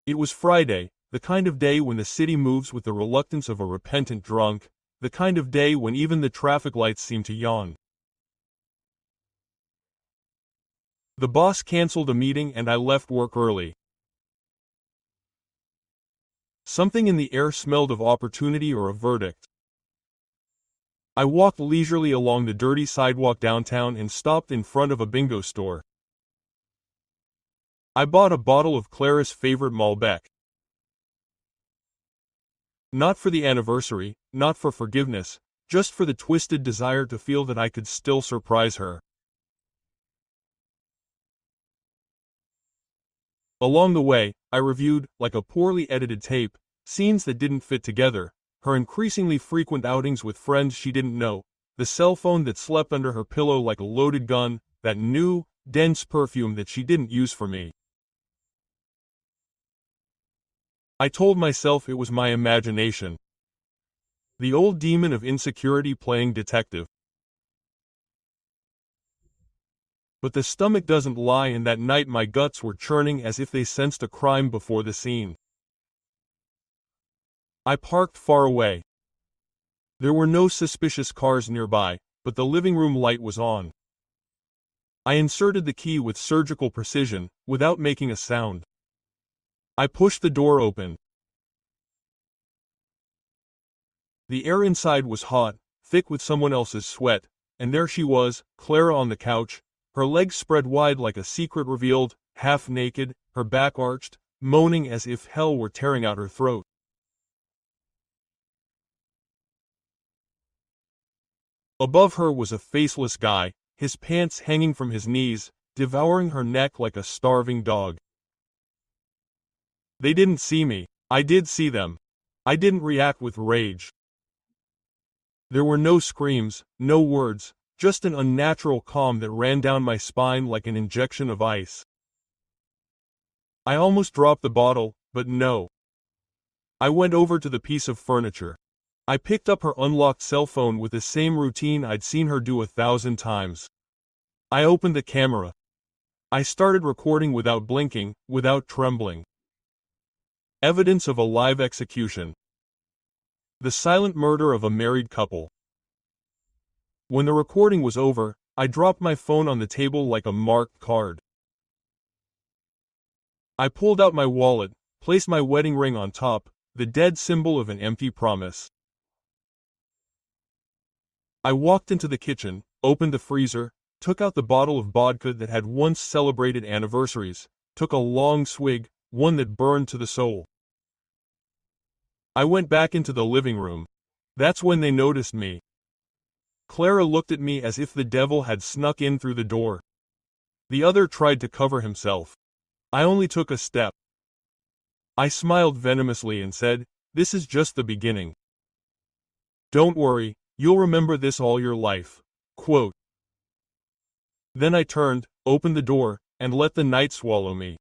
It was Friday, the kind of day when the city moves with the reluctance of a repentant drunk, the kind of day when even the traffic lights seem to yawn. The boss canceled a meeting and I left work early. Something in the air smelled of opportunity or a verdict. I walked leisurely along the dirty sidewalk downtown and stopped in front of a bingo store. I bought a bottle of Clara's favorite Malbec. Not for the anniversary, not for forgiveness, just for the twisted desire to feel that I could still surprise her. Along the way, I reviewed, like a poorly edited tape, scenes that didn't fit together, her increasingly frequent outings with friends she didn't know, the cell phone that slept under her pillow like a loaded gun, that new, dense perfume that she didn't use for me. I told myself it was my imagination. The old demon of insecurity playing detective. But the stomach doesn't lie, and that night my guts were churning as if they sensed a crime before the scene. I parked far away. There were no suspicious cars nearby, but the living room light was on. I inserted the key with surgical precision, without making a sound. I pushed the door open. The air inside was hot, thick with someone else's sweat, and there she was, Clara on the couch, her legs spread wide like a secret revealed, half naked, her back arched, moaning as if hell were tearing out her throat. Above her was a faceless guy, his pants hanging from his knees, devouring her neck like a starving dog. They didn't see me. I did see them. I didn't react with rage. There were no screams, no words, just an unnatural calm that ran down my spine like an injection of ice. I almost dropped the bottle, but no. I went over to the piece of furniture. I picked up her unlocked cell phone with the same routine I'd seen her do 1,000 times. I opened the camera. I started recording without blinking, without trembling. Evidence of a live execution. The silent murder of a married couple. When the recording was over, I dropped my phone on the table like a marked card. I pulled out my wallet, placed my wedding ring on top, the dead symbol of an empty promise. I walked into the kitchen, opened the freezer, took out the bottle of vodka that had once celebrated anniversaries, took a long swig, one that burned to the soul. I went back into the living room. That's when they noticed me. Clara looked at me as if the devil had snuck in through the door. The other tried to cover himself. I only took a step. I smiled venomously and said, "This is just the beginning. Don't worry, you'll remember this all your life." Quote. Then I turned, opened the door, and let the night swallow me.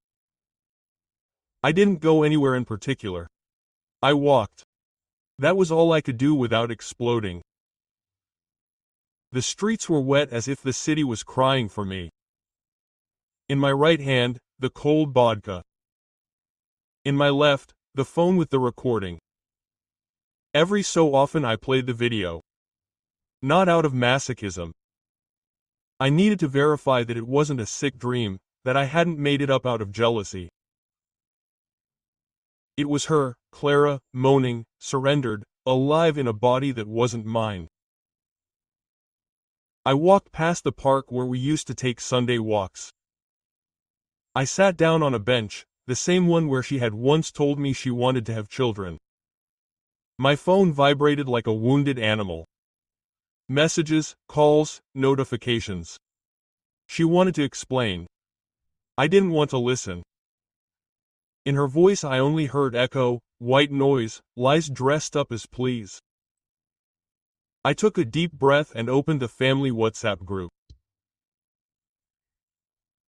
I didn't go anywhere in particular. I walked. That was all I could do without exploding. The streets were wet as if the city was crying for me. In my right hand, the cold vodka. In my left, the phone with the recording. Every so often I played the video. Not out of masochism. I needed to verify that it wasn't a sick dream, that I hadn't made it up out of jealousy. It was her, Clara, moaning, surrendered, alive in a body that wasn't mine. I walked past the park where we used to take Sunday walks. I sat down on a bench, the same one where she had once told me she wanted to have children. My phone vibrated like a wounded animal. Messages, calls, notifications. She wanted to explain. I didn't want to listen. In her voice I only heard echo, white noise, lies dressed up as pleas. I took a deep breath and opened the family WhatsApp group.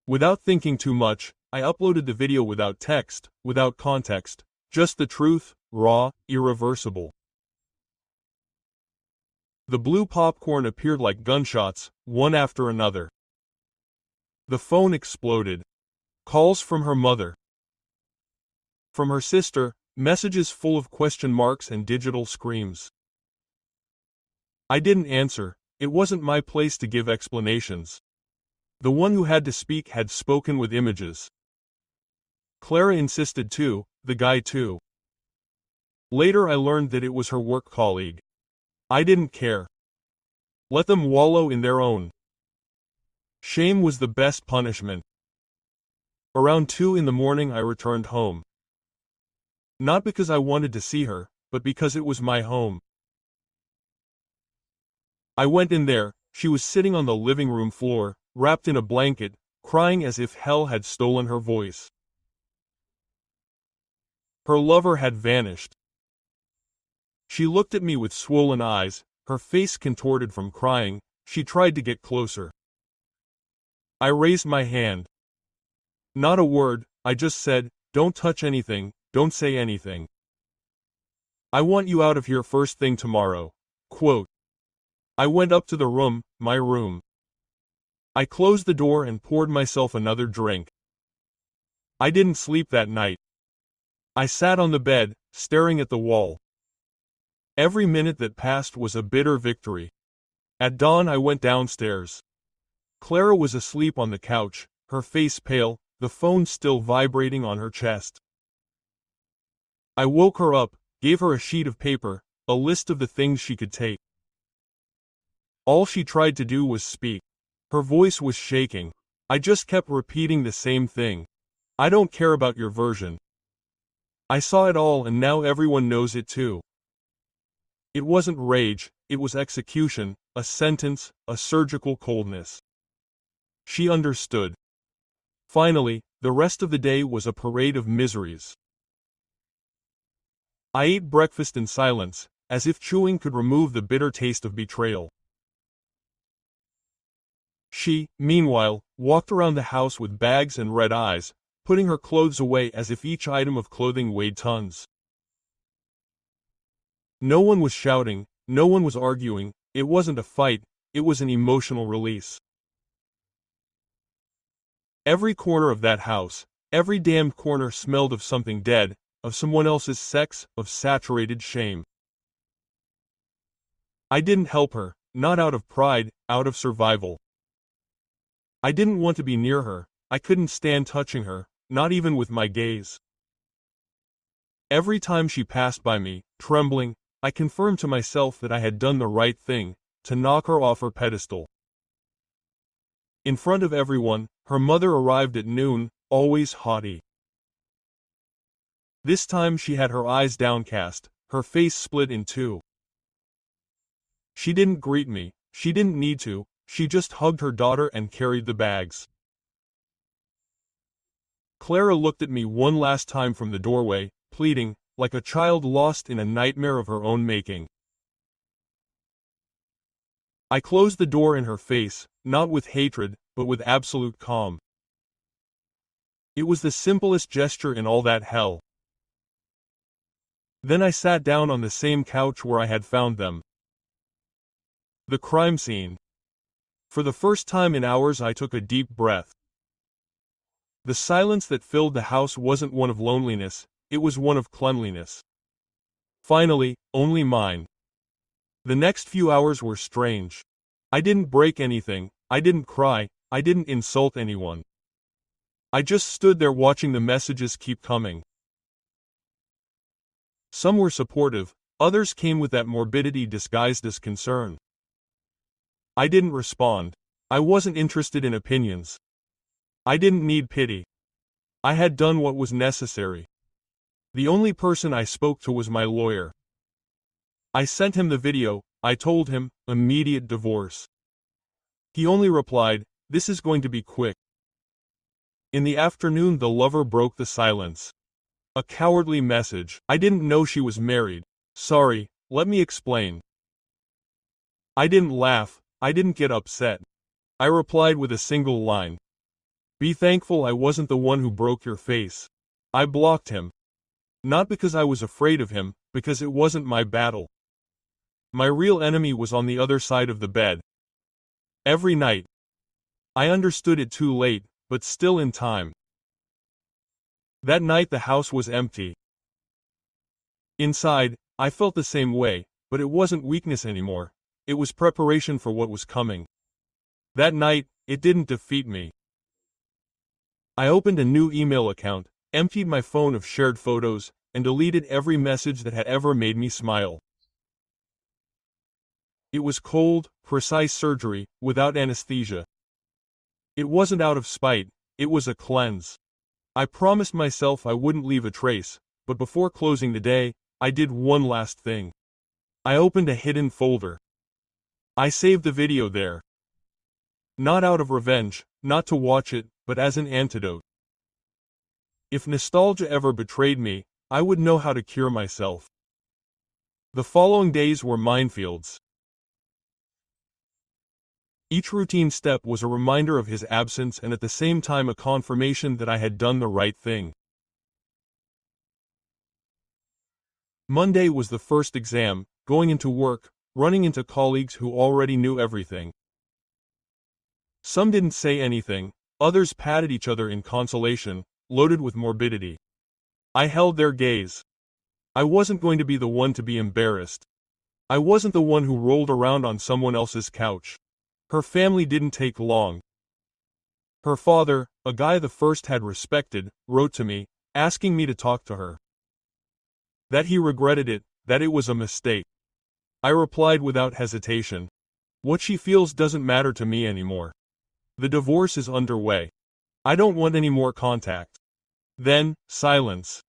Without thinking too much, I uploaded the video without text, without context, just the truth, raw, irreversible. The blue popcorn appeared like gunshots, one after another. The phone exploded. Calls from her mother. From her sister, messages full of question marks and digital screams. I didn't answer. It wasn't my place to give explanations. The one who had to speak had spoken with images. Clara insisted too, the guy too. Later I learned that it was her work colleague. I didn't care. Let them wallow in their own. Shame was the best punishment. Around 2 in the morning I returned home. Not because I wanted to see her, but because it was my home. I went in there. She was sitting on the living room floor, wrapped in a blanket, crying as if hell had stolen her voice. Her lover had vanished. She looked at me with swollen eyes, her face contorted from crying. She tried to get closer. I raised my hand. Not a word, I just said, "Don't touch anything, don't say anything. I want you out of here first thing tomorrow." Quote. I went up to the room, my room. I closed the door and poured myself another drink. I didn't sleep that night. I sat on the bed, staring at the wall. Every minute that passed was a bitter victory. At dawn I went downstairs. Clara was asleep on the couch, her face pale, the phone still vibrating on her chest. I woke her up, gave her a sheet of paper, a list of the things she could take. All she tried to do was speak. Her voice was shaking. I just kept repeating the same thing. I don't care about your version. I saw it all and now everyone knows it too. It wasn't rage, it was execution, a sentence, a surgical coldness. She understood. Finally, the rest of the day was a parade of miseries. I ate breakfast in silence, as if chewing could remove the bitter taste of betrayal. She, meanwhile, walked around the house with bags and red eyes, putting her clothes away as if each item of clothing weighed tons. No one was shouting, no one was arguing, it wasn't a fight, it was an emotional release. Every corner of that house, every damned corner smelled of something dead, of someone else's sex, of saturated shame. I didn't help her, not out of pride, out of survival. I didn't want to be near her, I couldn't stand touching her, not even with my gaze. Every time she passed by me, trembling, I confirmed to myself that I had done the right thing, to knock her off her pedestal. In front of everyone, her mother arrived at noon, always haughty. This time she had her eyes downcast, her face split in two. She didn't greet me, she didn't need to, she just hugged her daughter and carried the bags. Clara looked at me one last time from the doorway, pleading, like a child lost in a nightmare of her own making. I closed the door in her face, not with hatred, but with absolute calm. It was the simplest gesture in all that hell. Then I sat down on the same couch where I had found them. The crime scene. For the first time in hours I took a deep breath. The silence that filled the house wasn't one of loneliness, it was one of cleanliness. Finally, only mine. The next few hours were strange. I didn't break anything, I didn't cry, I didn't insult anyone. I just stood there watching the messages keep coming. Some were supportive, others came with that morbidity disguised as concern. I didn't respond. I wasn't interested in opinions. I didn't need pity. I had done what was necessary. The only person I spoke to was my lawyer. I sent him the video, I told him, immediate divorce. He only replied, "This is going to be quick." In the afternoon the lover broke the silence. A cowardly message. I didn't know she was married. Sorry, let me explain. I didn't laugh, I didn't get upset. I replied with a single line. Be thankful I wasn't the one who broke your face. I blocked him. Not because I was afraid of him, because it wasn't my battle. My real enemy was on the other side of the bed. Every night. I understood it too late, but still in time. That night the house was empty. Inside, I felt the same way, but it wasn't weakness anymore. It was preparation for what was coming. That night, it didn't defeat me. I opened a new email account, emptied my phone of shared photos, and deleted every message that had ever made me smile. It was cold, precise surgery, without anesthesia. It wasn't out of spite, it was a cleanse. I promised myself I wouldn't leave a trace, but before closing the day, I did one last thing. I opened a hidden folder. I saved the video there. Not out of revenge, not to watch it, but as an antidote. If nostalgia ever betrayed me, I would know how to cure myself. The following days were minefields. Each routine step was a reminder of his absence and at the same time a confirmation that I had done the right thing. Monday was the first exam, going into work, running into colleagues who already knew everything. Some didn't say anything, others patted each other in consolation, loaded with morbidity. I held their gaze. I wasn't going to be the one to be embarrassed. I wasn't the one who rolled around on someone else's couch. Her family didn't take long. Her father, a guy the first had respected, wrote to me, asking me to talk to her. That he regretted it, that it was a mistake. I replied without hesitation. What she feels doesn't matter to me anymore. The divorce is underway. I don't want any more contact. Then, silence.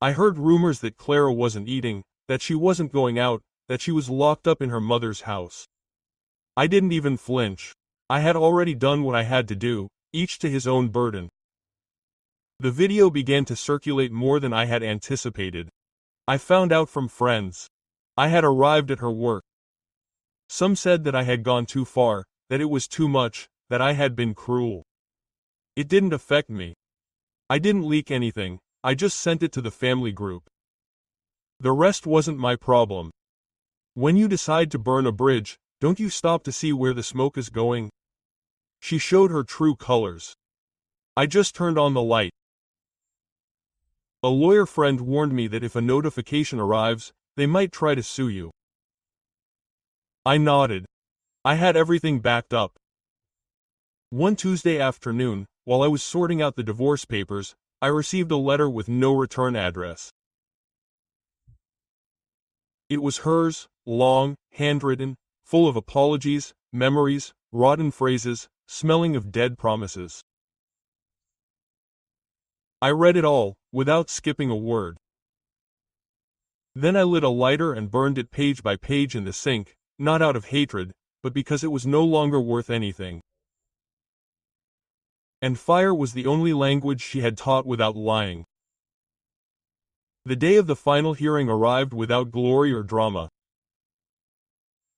I heard rumors that Clara wasn't eating, that she wasn't going out, that she was locked up in her mother's house. I didn't even flinch. I had already done what I had to do, each to his own burden. The video began to circulate more than I had anticipated. I found out from friends. I had arrived at her work. Some said that I had gone too far, that it was too much, that I had been cruel. It didn't affect me. I didn't leak anything, I just sent it to the family group. The rest wasn't my problem. When you decide to burn a bridge, don't you stop to see where the smoke is going? She showed her true colors. I just turned on the light. A lawyer friend warned me that if a notification arrives, they might try to sue you. I nodded. I had everything backed up. One Tuesday afternoon, while I was sorting out the divorce papers, I received a letter with no return address. It was hers, long, handwritten, full of apologies, memories, rotten phrases, smelling of dead promises. I read it all, without skipping a word. Then I lit a lighter and burned it page by page in the sink, not out of hatred, but because it was no longer worth anything. And fire was the only language she had taught without lying. The day of the final hearing arrived without glory or drama.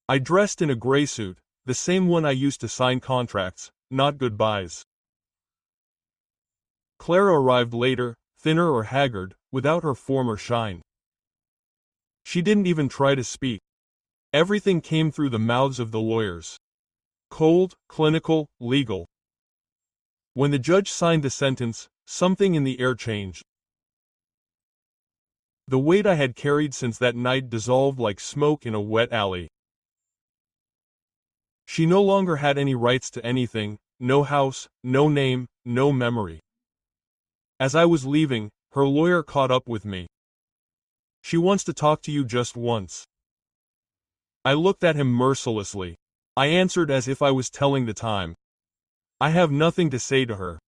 I dressed in a gray suit, the same one I used to sign contracts, not goodbyes. Clara arrived later, thinner or haggard, without her former shine. She didn't even try to speak. Everything came through the mouths of the lawyers. Cold, clinical, legal. When the judge signed the sentence, something in the air changed. The weight I had carried since that night dissolved like smoke in a wet alley. She no longer had any rights to anything, no house, no name, no memory. As I was leaving, her lawyer caught up with me. She wants to talk to you just once. I looked at him mercilessly. I answered as if I was telling the time. I have nothing to say to her.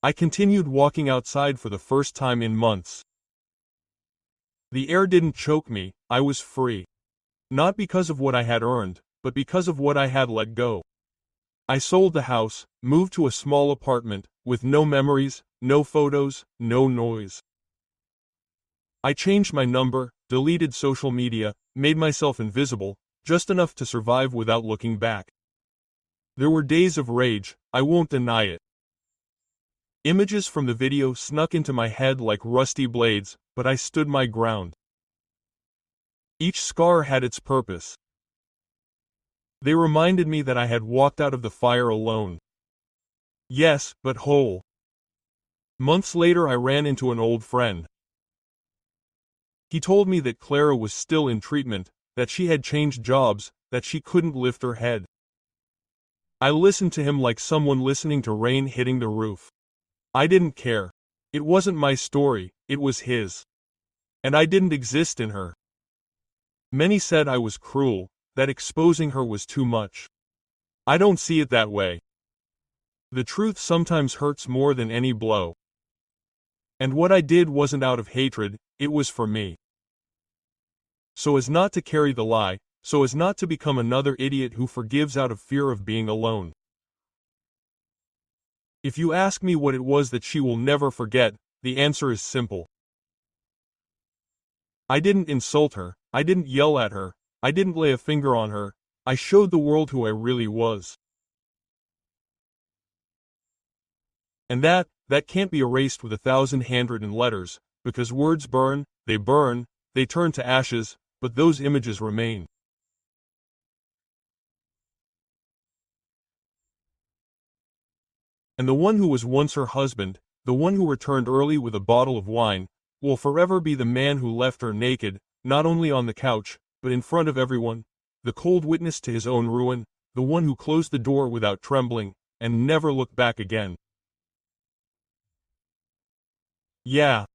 I continued walking outside for the first time in months. The air didn't choke me, I was free. Not because of what I had earned, but because of what I had let go. I sold the house, moved to a small apartment, with no memories, no photos, no noise. I changed my number, deleted social media, made myself invisible, just enough to survive without looking back. There were days of rage, I won't deny it. Images from the video snuck into my head like rusty blades, but I stood my ground. Each scar had its purpose. They reminded me that I had walked out of the fire alone. Yes, but whole. Months later I ran into an old friend. He told me that Clara was still in treatment, that she had changed jobs, that she couldn't lift her head. I listened to him like someone listening to rain hitting the roof. I didn't care. It wasn't my story, it was his. And I didn't exist in her. Many said I was cruel, that exposing her was too much. I don't see it that way. The truth sometimes hurts more than any blow. And what I did wasn't out of hatred, it was for me. So as not to carry the lie, so as not to become another idiot who forgives out of fear of being alone. If you ask me what it was that she will never forget, the answer is simple. I didn't insult her, I didn't yell at her, I didn't lay a finger on her, I showed the world who I really was. And that can't be erased with 1,000 handwritten letters, because words burn, they turn to ashes, but those images remain. And the one who was once her husband, the one who returned early with a bottle of wine, will forever be the man who left her naked, not only on the couch, but in front of everyone, the cold witness to his own ruin, the one who closed the door without trembling, and never looked back again. Yeah,